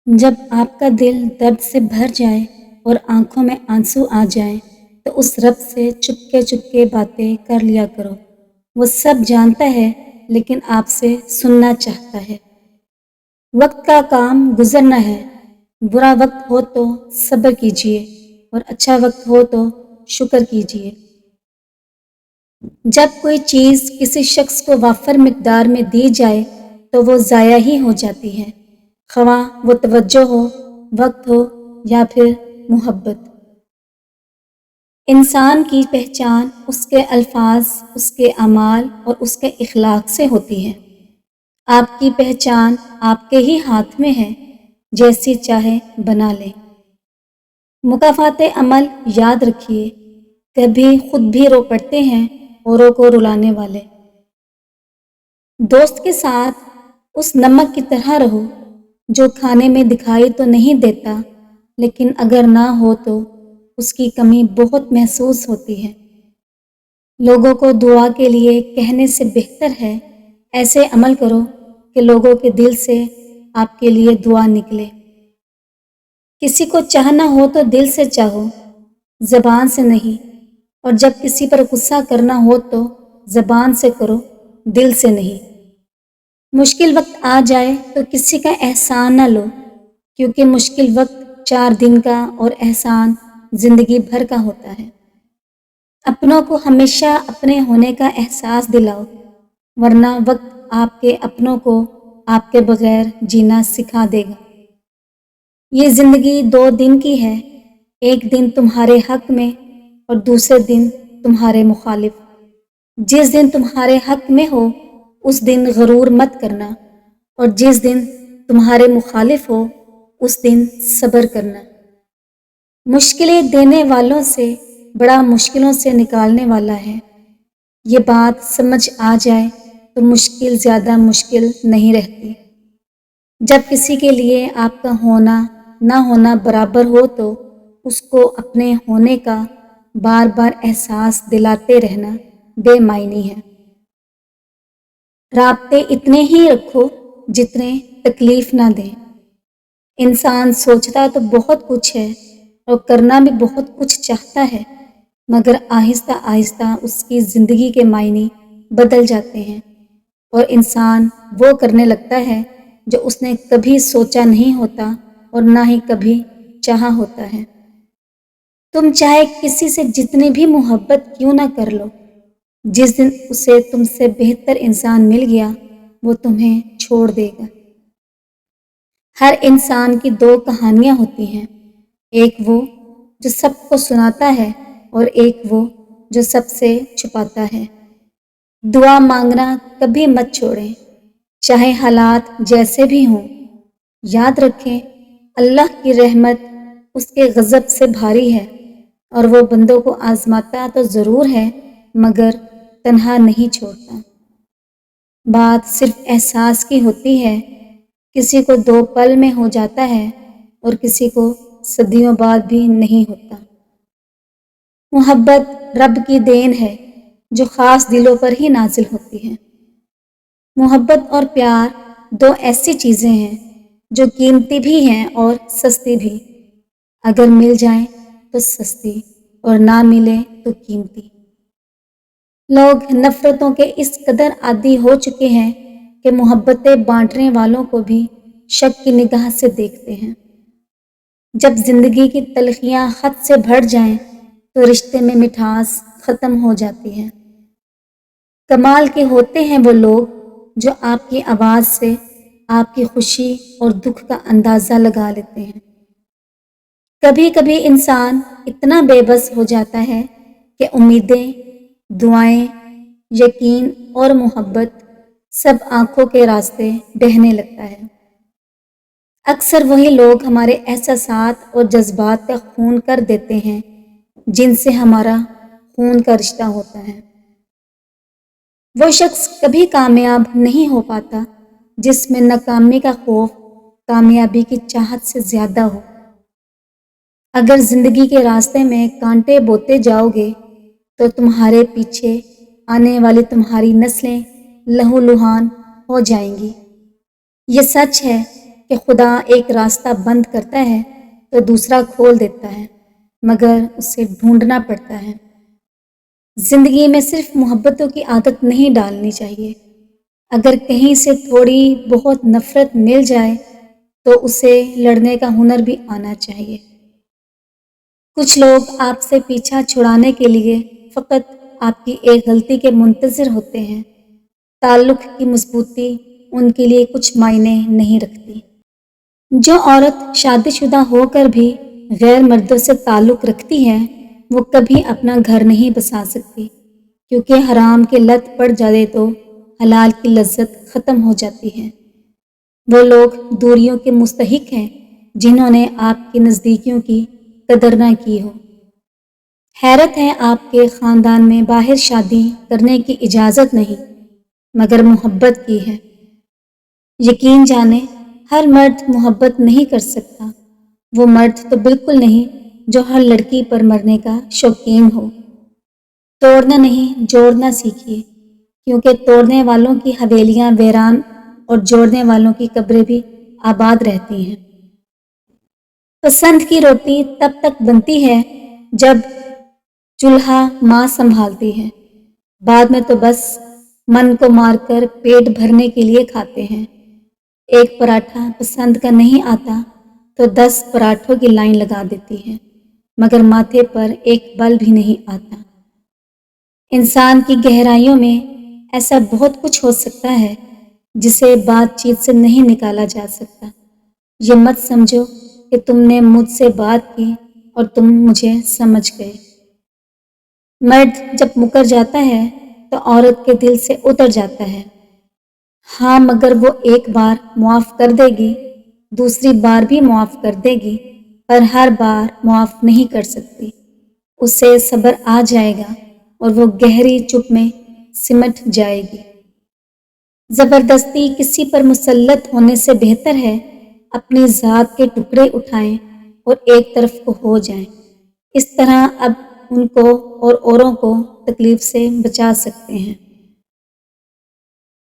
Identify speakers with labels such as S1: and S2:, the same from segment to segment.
S1: جب آپ کا دل درد سے بھر جائے اور آنکھوں میں آنسو آ جائیں تو اس رب سے چپکے چپکے باتیں کر لیا کرو۔ وہ سب جانتا ہے لیکن آپ سے سننا چاہتا ہے۔ وقت کا کام گزرنا ہے۔ برا وقت ہو تو صبر کیجیے اور اچھا وقت ہو تو شکر کیجیے۔ جب کوئی چیز کسی شخص کو وافر مقدار میں دی جائے تو وہ ضائع ہی ہو جاتی ہے، خواہ وہ توجہ ہو، وقت ہو یا پھر محبت۔ انسان کی پہچان اس کے الفاظ، اس کے اعمال اور اس کے اخلاق سے ہوتی ہے۔ آپ کی پہچان آپ کے ہی ہاتھ میں ہے، جیسی چاہے بنا لیں۔ مکافات عمل یاد رکھیے، کبھی خود بھی رو پڑتے ہیں اوروں کو رلانے والے۔ دوست کے ساتھ اس نمک کی طرح رہو جو کھانے میں دکھائی تو نہیں دیتا لیکن اگر نہ ہو تو اس کی کمی بہت محسوس ہوتی ہے۔ لوگوں کو دعا کے لیے کہنے سے بہتر ہے ایسے عمل کرو کہ لوگوں کے دل سے آپ کے لیے دعا نکلے۔ کسی کو چاہنا ہو تو دل سے چاہو، زبان سے نہیں، اور جب کسی پر غصہ کرنا ہو تو زبان سے کرو، دل سے نہیں۔ مشکل وقت آ جائے تو کسی کا احسان نہ لو، کیونکہ مشکل وقت 4 دن کا اور احسان زندگی بھر کا ہوتا ہے۔ اپنوں کو ہمیشہ اپنے ہونے کا احساس دلاؤ، ورنہ وقت آپ کے اپنوں کو آپ کے بغیر جینا سکھا دے گا۔ یہ زندگی 2 دن کی ہے، ایک دن تمہارے حق میں اور دوسرے دن تمہارے مخالف۔ جس دن تمہارے حق میں ہو اس دن غرور مت کرنا، اور جس دن تمہارے مخالف ہو اس دن صبر کرنا۔ مشکلیں دینے والوں سے بڑا مشکلوں سے نکالنے والا ہے۔ یہ بات سمجھ آ جائے تو مشکل زیادہ مشکل نہیں رہتی۔ جب کسی کے لیے آپ کا ہونا نہ ہونا برابر ہو تو اس کو اپنے ہونے کا بار بار احساس دلاتے رہنا بے معنی ہے۔ رابطے اتنے ہی رکھو جتنے تکلیف نہ دیں۔ انسان سوچتا تو بہت کچھ ہے اور کرنا بھی بہت کچھ چاہتا ہے، مگر آہستہ آہستہ اس کی زندگی کے معنی بدل جاتے ہیں اور انسان وہ کرنے لگتا ہے جو اس نے کبھی سوچا نہیں ہوتا اور نہ ہی کبھی چاہا ہوتا ہے۔ تم چاہے کسی سے جتنی بھی محبت کیوں نہ کر لو، جس دن اسے تم سے بہتر انسان مل گیا وہ تمہیں چھوڑ دے گا۔ ہر انسان کی 2 کہانیاں ہوتی ہیں، ایک وہ جو سب کو سناتا ہے اور ایک وہ جو سب سے چھپاتا ہے۔ دعا مانگنا کبھی مت چھوڑیں، چاہے حالات جیسے بھی ہوں۔ یاد رکھیں اللہ کی رحمت اس کے غضب سے بھاری ہے، اور وہ بندوں کو آزماتا تو ضرور ہے مگر تنہا نہیں چھوڑتا۔ بات صرف احساس کی ہوتی ہے، کسی کو 2 پل میں ہو جاتا ہے اور کسی کو صدیوں بعد بھی نہیں ہوتا۔ محبت رب کی دین ہے جو خاص دلوں پر ہی نازل ہوتی ہے۔ محبت اور پیار 2 ایسی چیزیں ہیں جو قیمتی بھی ہیں اور سستی بھی۔ اگر مل جائیں تو سستی اور نہ ملے تو قیمتی۔ لوگ نفرتوں کے اس قدر عادی ہو چکے ہیں کہ محبتیں بانٹنے والوں کو بھی شک کی نگاہ سے دیکھتے ہیں۔ جب زندگی کی تلخیاں حد سے بڑھ جائیں تو رشتے میں مٹھاس ختم ہو جاتی ہے۔ کمال کے ہوتے ہیں وہ لوگ جو آپ کی آواز سے آپ کی خوشی اور دکھ کا اندازہ لگا لیتے ہیں۔ کبھی کبھی انسان اتنا بے بس ہو جاتا ہے کہ امیدیں، دعائیں، یقین اور محبت سب آنکھوں کے راستے بہنے لگتا ہے۔ اکثر وہی لوگ ہمارے احساسات اور جذبات کا خون کر دیتے ہیں جن سے ہمارا خون کا رشتہ ہوتا ہے۔ وہ شخص کبھی کامیاب نہیں ہو پاتا جس میں ناکامی کا خوف کامیابی کی چاہت سے زیادہ ہو۔ اگر زندگی کے راستے میں کانٹے بوتے جاؤ گے تو تمہارے پیچھے آنے والی تمہاری نسلیں لہو لہان ہو جائیں گی۔ یہ سچ ہے کہ خدا ایک راستہ بند کرتا ہے تو دوسرا کھول دیتا ہے، مگر اسے ڈھونڈنا پڑتا ہے۔ زندگی میں صرف محبتوں کی عادت نہیں ڈالنی چاہیے۔ اگر کہیں سے تھوڑی بہت نفرت مل جائے تو اسے لڑنے کا ہنر بھی آنا چاہیے۔ کچھ لوگ آپ سے پیچھا چھڑانے کے لیے فقط آپ کی ایک غلطی کے منتظر ہوتے ہیں۔ تعلق کی مضبوطی ان کے لیے کچھ معنی نہیں رکھتی۔ جو عورت شادی شدہ ہو کر بھی غیر مردوں سے تعلق رکھتی ہے وہ کبھی اپنا گھر نہیں بسا سکتی، کیونکہ حرام کی لت پڑ جائے تو حلال کی لذت ختم ہو جاتی ہے۔ وہ لوگ دوریوں کے مستحق ہیں جنہوں نے آپ کی نزدیکیوں کی قدر نہ کی ہو۔ حیرت ہے آپ کے خاندان میں باہر شادی کرنے کی اجازت نہیں، مگر محبت کی ہے۔ یقین جانیں ہر مرد محبت نہیں کر سکتا۔ وہ مرد تو بالکل نہیں جو ہر لڑکی پر مرنے کا شوقین ہو۔ توڑنا نہیں جوڑنا سیکھیے، کیونکہ توڑنے والوں کی حویلیاں ویران اور جوڑنے والوں کی قبریں بھی آباد رہتی ہیں۔ پسند کی روٹی تب تک بنتی ہے جب چولہا ماں سنبھالتی ہے، بعد میں تو بس من کو مار کر پیٹ بھرنے کے لیے کھاتے ہیں۔ ایک پراٹھا پسند کا نہیں آتا تو 10 پراٹھوں کی لائن لگا دیتی ہے، مگر ماتھے پر ایک بل بھی نہیں آتا۔ انسان کی گہرائیوں میں ایسا بہت کچھ ہو سکتا ہے جسے بات چیت سے نہیں نکالا جا سکتا۔ یہ مت سمجھو کہ تم نے مجھ سے بات کی اور تم مجھے سمجھ گئے۔ مرد جب مکر جاتا ہے تو عورت کے دل سے اتر جاتا ہے۔ ہاں مگر وہ ایک بار معاف کر دے گی، دوسری بار بھی معاف کر دے گی، پر ہر بار معاف نہیں کر سکتی۔ اسے صبر آ جائے گا اور وہ گہری چپ میں سمٹ جائے گی۔ زبردستی کسی پر مسلط ہونے سے بہتر ہے اپنی ذات کے ٹکڑے اٹھائیں اور ایک طرف کو ہو جائیں۔ اس طرح اب ان کو اور اوروں کو تکلیف سے بچا سکتے ہیں۔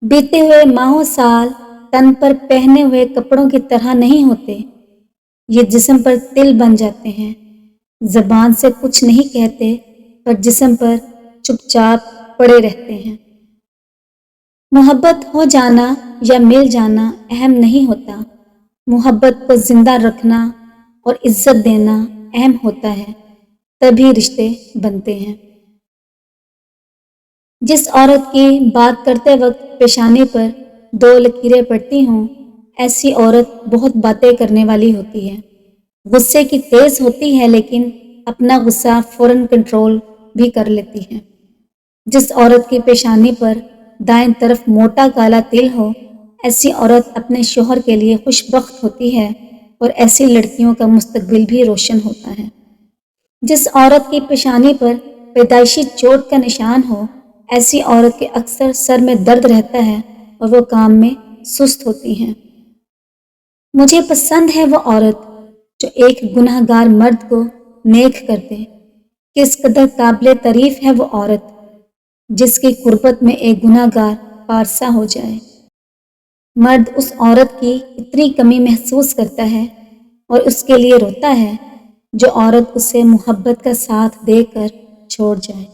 S1: بیتے ہوئے ماہوں سال تن پر پہنے ہوئے کپڑوں کی طرح نہیں ہوتے، یہ جسم پر تل بن جاتے ہیں۔ زبان سے کچھ نہیں کہتے پر جسم پر چپ چاپ پڑے رہتے ہیں۔ محبت ہو جانا یا مل جانا اہم نہیں ہوتا، محبت کو زندہ رکھنا اور عزت دینا اہم ہوتا ہے، تبھی رشتے بنتے ہیں۔ جس عورت کی بات کرتے وقت پیشانی پر 2 لکیریں پڑتی ہوں، ایسی عورت بہت باتیں کرنے والی ہوتی ہے۔ غصے کی تیز ہوتی ہے لیکن اپنا غصہ فوراً کنٹرول بھی کر لیتی ہے۔ جس عورت کی پیشانی پر دائیں طرف موٹا کالا تل ہو، ایسی عورت اپنے شوہر کے لیے خوش بخت ہوتی ہے اور ایسی لڑکیوں کا مستقبل بھی روشن ہوتا ہے۔ جس عورت کی پیشانی پر پیدائشی چوٹ کا نشان ہو، ایسی عورت کے اکثر سر میں درد رہتا ہے اور وہ کام میں سست ہوتی ہیں۔ مجھے پسند ہے وہ عورت جو ایک گناہ گار مرد کو نیک کر دے۔ کس قدر قابل تعریف ہے وہ عورت جس کی قربت میں ایک گناہ گار پارسا ہو جائے۔ مرد اس عورت کی اتنی کمی محسوس کرتا ہے اور اس کے لیے روتا ہے جو عورت اسے محبت کا ساتھ دے کر چھوڑ جائے۔